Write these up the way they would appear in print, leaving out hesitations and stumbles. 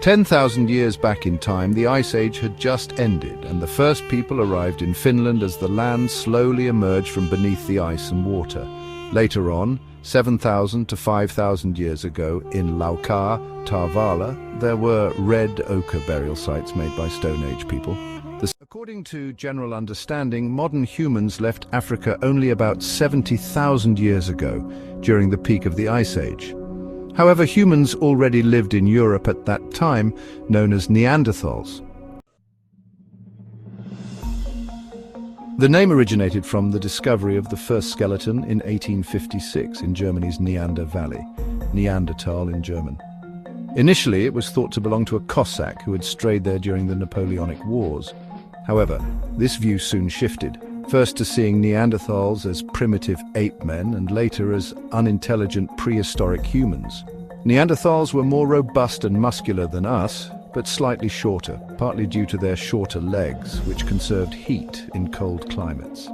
10,000 years back in time, the Ice Age had just ended, and the first people arrived in Finland as the land slowly emerged from beneath the ice and water. Later on, 7,000 to 5,000 years ago, in Laukaan, Tarvala, there were red ochre burial sites made by Stone Age people. According to general understanding, modern humans left Africa only about 70,000 years ago, during the peak of the Ice Age. However, humans already lived in Europe at that time, known as Neanderthals. The name originated from the discovery of the first skeleton in 1856 in Germany's Neander Valley, Neanderthal in German. Initially, it was thought to belong to a Cossack who had strayed there during the Napoleonic Wars. However, this view soon shifted, first to seeing Neanderthals as primitive ape men and later as unintelligent prehistoric humans. Neanderthals were more robust and muscular than us, but slightly shorter, partly due to their shorter legs, which conserved heat in cold climates.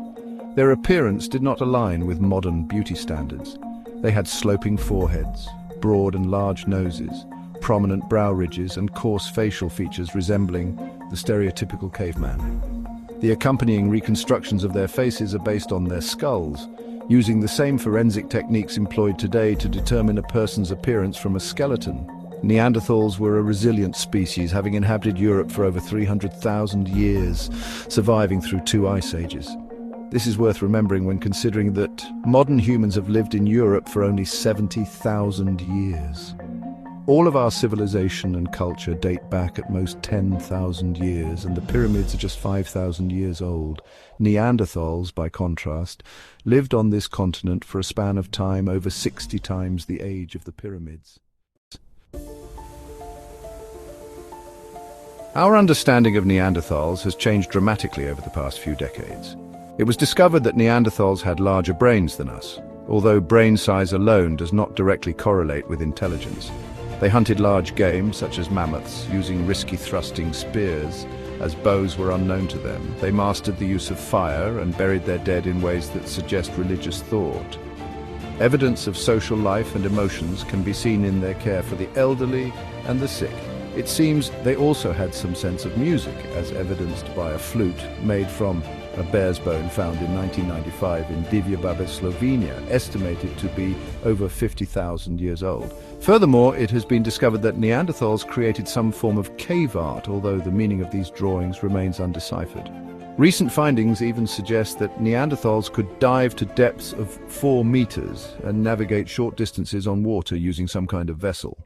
Their appearance did not align with modern beauty standards. They had sloping foreheads, broad and large noses, prominent brow ridges and coarse facial features resembling the stereotypical caveman. The accompanying reconstructions of their faces are based on their skulls, using the same forensic techniques employed today to determine a person's appearance from a skeleton. Neanderthals were a resilient species, having inhabited Europe for over 300,000 years, surviving through 2 ice ages. This is worth remembering when considering that modern humans have lived in Europe for only 70,000 years. All of our civilization and culture date back at most 10,000 years, and the pyramids are just 5,000 years old. Neanderthals, by contrast, lived on this continent for a span of time over 60 times the age of the pyramids. Our understanding of Neanderthals has changed dramatically over the past few decades. It was discovered that Neanderthals had larger brains than us, although brain size alone does not directly correlate with intelligence. They hunted large game, such as mammoths, using risky thrusting spears, as bows were unknown to them. They mastered the use of fire and buried their dead in ways that suggest religious thought. Evidence of social life and emotions can be seen in their care for the elderly and the sick. It seems they also had some sense of music, as evidenced by a flute made from a bear's bone found in 1995 in Divje, Slovenia, estimated to be over 50,000 years old. Furthermore, it has been discovered that Neanderthals created some form of cave art, although the meaning of these drawings remains undeciphered. Recent findings even suggest that Neanderthals could dive to depths of 4 meters and navigate short distances on water using some kind of vessel.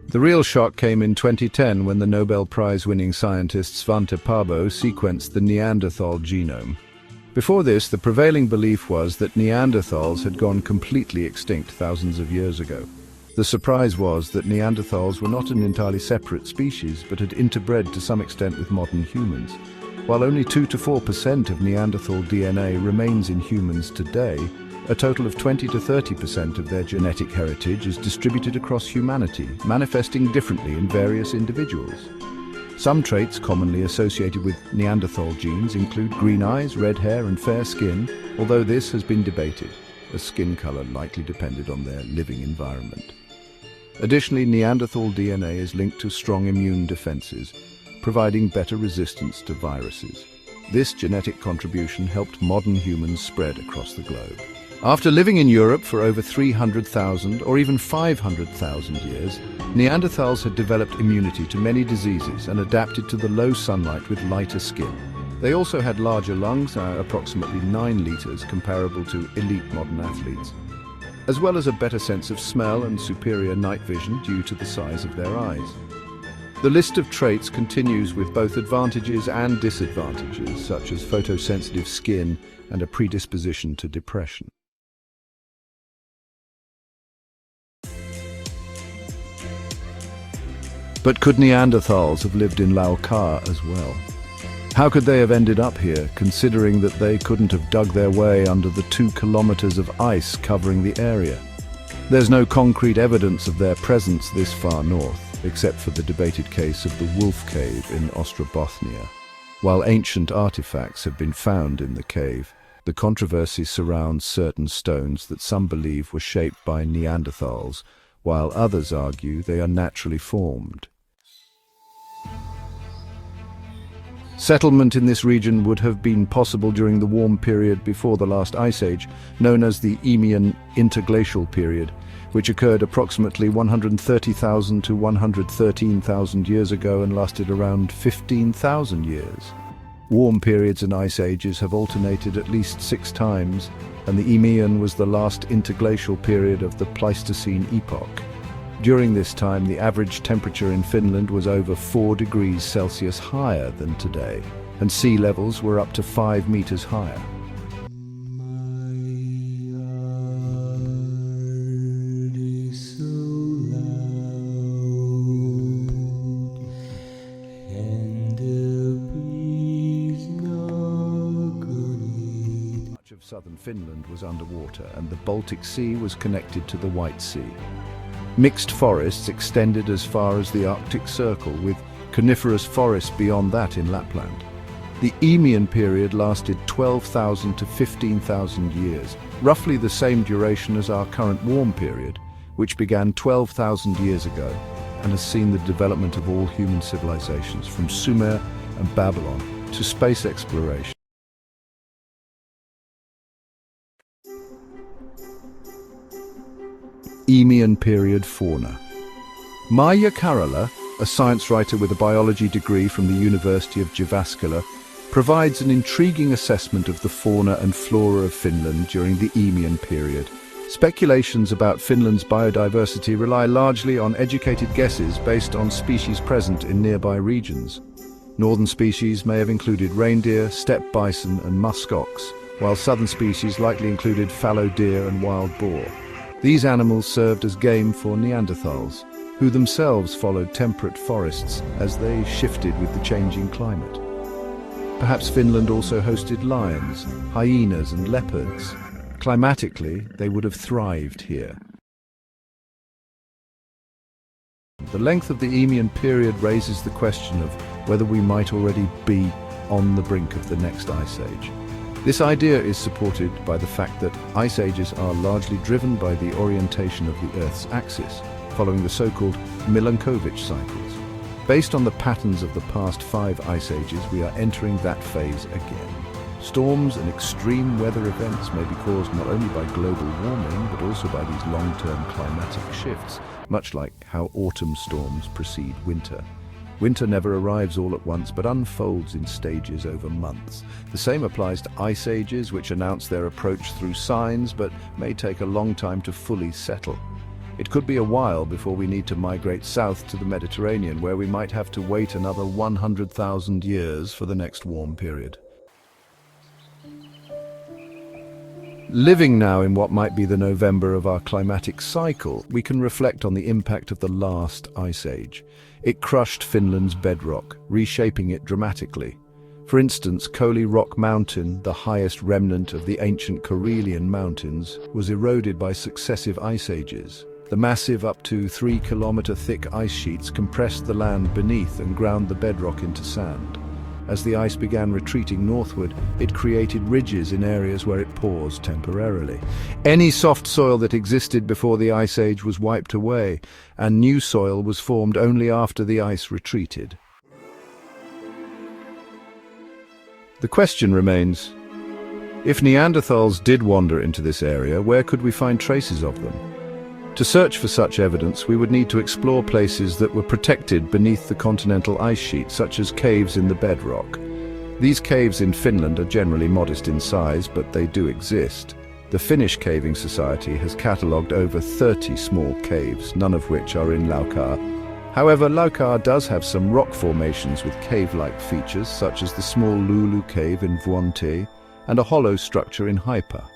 The real shock came in 2010 when the Nobel Prize-winning scientist Svante Pääbo sequenced the Neanderthal genome. Before this, the prevailing belief was that Neanderthals had gone completely extinct thousands of years ago. The surprise was that Neanderthals were not an entirely separate species, but had interbred to some extent with modern humans. While only 2 to 4% of Neanderthal DNA remains in humans today, a total of 20 to 30% of their genetic heritage is distributed across humanity, manifesting differently in various individuals. Some traits commonly associated with Neanderthal genes include green eyes, red hair, and fair skin, although this has been debated, as skin color likely depended on their living environment. Additionally, Neanderthal DNA is linked to strong immune defenses, providing better resistance to viruses. This genetic contribution helped modern humans spread across the globe. After living in Europe for over 300,000 or even 500,000 years, Neanderthals had developed immunity to many diseases and adapted to the low sunlight with lighter skin. They also had larger lungs, approximately 9 liters, comparable to elite modern athletes, as well as a better sense of smell and superior night vision due to the size of their eyes. The list of traits continues with both advantages and disadvantages, such as photosensitive skin and a predisposition to depression. But could Neanderthals have lived in Laukaan as well? How could they have ended up here, considering that they couldn't have dug their way under the 2 kilometers of ice covering the area? There's no concrete evidence of their presence this far north, except for the debated case of the Wolf Cave in Ostrobothnia. While ancient artifacts have been found in the cave, the controversy surrounds certain stones that some believe were shaped by Neanderthals, while others argue they are naturally formed. Settlement in this region would have been possible during the warm period before the last ice age, known as the Eemian interglacial period, which occurred approximately 130,000 to 113,000 years ago and lasted around 15,000 years. Warm periods and ice ages have alternated at least 6 times, and the Eemian was the last interglacial period of the Pleistocene epoch. During this time, the average temperature in Finland was over 4 degrees Celsius higher than today, and sea levels were up to 5 meters higher. Much of southern Finland was underwater, and the Baltic Sea was connected to the White Sea. Mixed forests extended as far as the Arctic Circle, with coniferous forests beyond that in Lapland. The Eemian period lasted 12,000 to 15,000 years, roughly the same duration as our current warm period, which began 12,000 years ago and has seen the development of all human civilizations, from Sumer and Babylon to space exploration. Eemian period fauna. Maija Karala, a science writer with a biology degree from the University of Jyväskylä, provides an intriguing assessment of the fauna and flora of Finland during the Eemian period. Speculations about Finland's biodiversity rely largely on educated guesses based on species present in nearby regions. Northern species may have included reindeer, steppe bison and musk ox, while southern species likely included fallow deer and wild boar. These animals served as game for Neanderthals, who themselves followed temperate forests as they shifted with the changing climate. Perhaps Finland also hosted lions, hyenas and leopards. Climatically, they would have thrived here. The length of the Eemian period raises the question of whether we might already be on the brink of the next ice age. This idea is supported by the fact that ice ages are largely driven by the orientation of the Earth's axis, following the so-called Milankovitch cycles. Based on the patterns of the past 5 ice ages, we are entering that phase again. Storms and extreme weather events may be caused not only by global warming, but also by these long-term climatic shifts, much like how autumn storms precede winter. Winter never arrives all at once, but unfolds in stages over months. The same applies to ice ages, which announce their approach through signs, but may take a long time to fully settle. It could be a while before we need to migrate south to the Mediterranean, where we might have to wait another 100,000 years for the next warm period. Living now in what might be the November of our climatic cycle, we can reflect on the impact of the last ice age. It crushed Finland's bedrock, reshaping it dramatically. For instance, Koli Rock Mountain, the highest remnant of the ancient Karelian mountains, was eroded by successive ice ages. The massive, up to 3-kilometer thick ice sheets compressed the land beneath and ground the bedrock into sand. As the ice began retreating northward, it created ridges in areas where it paused temporarily. Any soft soil that existed before the ice age was wiped away, and new soil was formed only after the ice retreated. The question remains, if Neanderthals did wander into this area, where could we find traces of them? To search for such evidence, we would need to explore places that were protected beneath the continental ice sheet, such as caves in the bedrock. These caves in Finland are generally modest in size, but they do exist. The Finnish Caving Society has catalogued over 30 small caves, none of which are in Laukaan. However, Laukaan does have some rock formations with cave-like features, such as the small Lulu cave in Vuonte and a hollow structure in Haipa.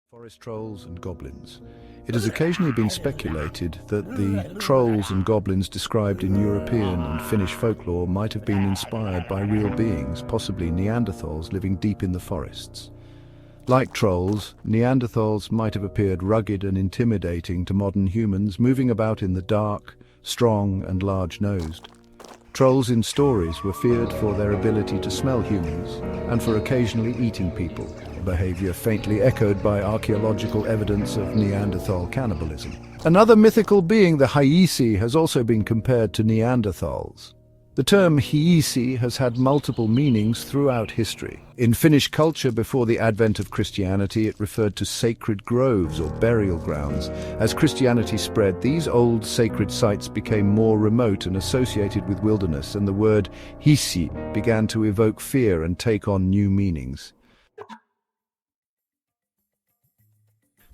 Forest trolls and goblins. It has occasionally been speculated that the trolls and goblins described in European and Finnish folklore might have been inspired by real beings, possibly Neanderthals living deep in the forests. Like trolls, Neanderthals might have appeared rugged and intimidating to modern humans, moving about in the dark, strong and large-nosed. Trolls in stories were feared for their ability to smell humans and for occasionally eating people, a behavior faintly echoed by archaeological evidence of Neanderthal cannibalism. Another mythical being, the Hiisi, has also been compared to Neanderthals. The term Hiisi has had multiple meanings throughout history. In Finnish culture before the advent of Christianity, it referred to sacred groves or burial grounds. As Christianity spread, these old sacred sites became more remote and associated with wilderness, and the word Hiisi began to evoke fear and take on new meanings.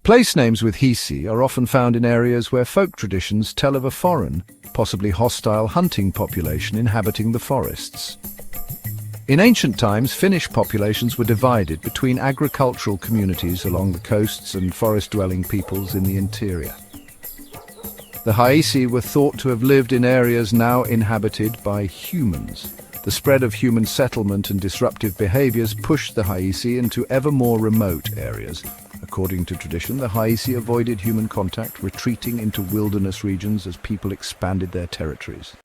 Place names with Hiisi are often found in areas where folk traditions tell of a foreign, possibly hostile hunting population inhabiting the forests. In ancient times, Finnish populations were divided between agricultural communities along the coasts and forest-dwelling peoples in the interior. The Hiisi were thought to have lived in areas now inhabited by humans. The spread of human settlement and disruptive behaviors pushed the Hiisi into ever more remote areas. According to tradition, the Hiisi avoided human contact, retreating into wilderness regions as people expanded their territories.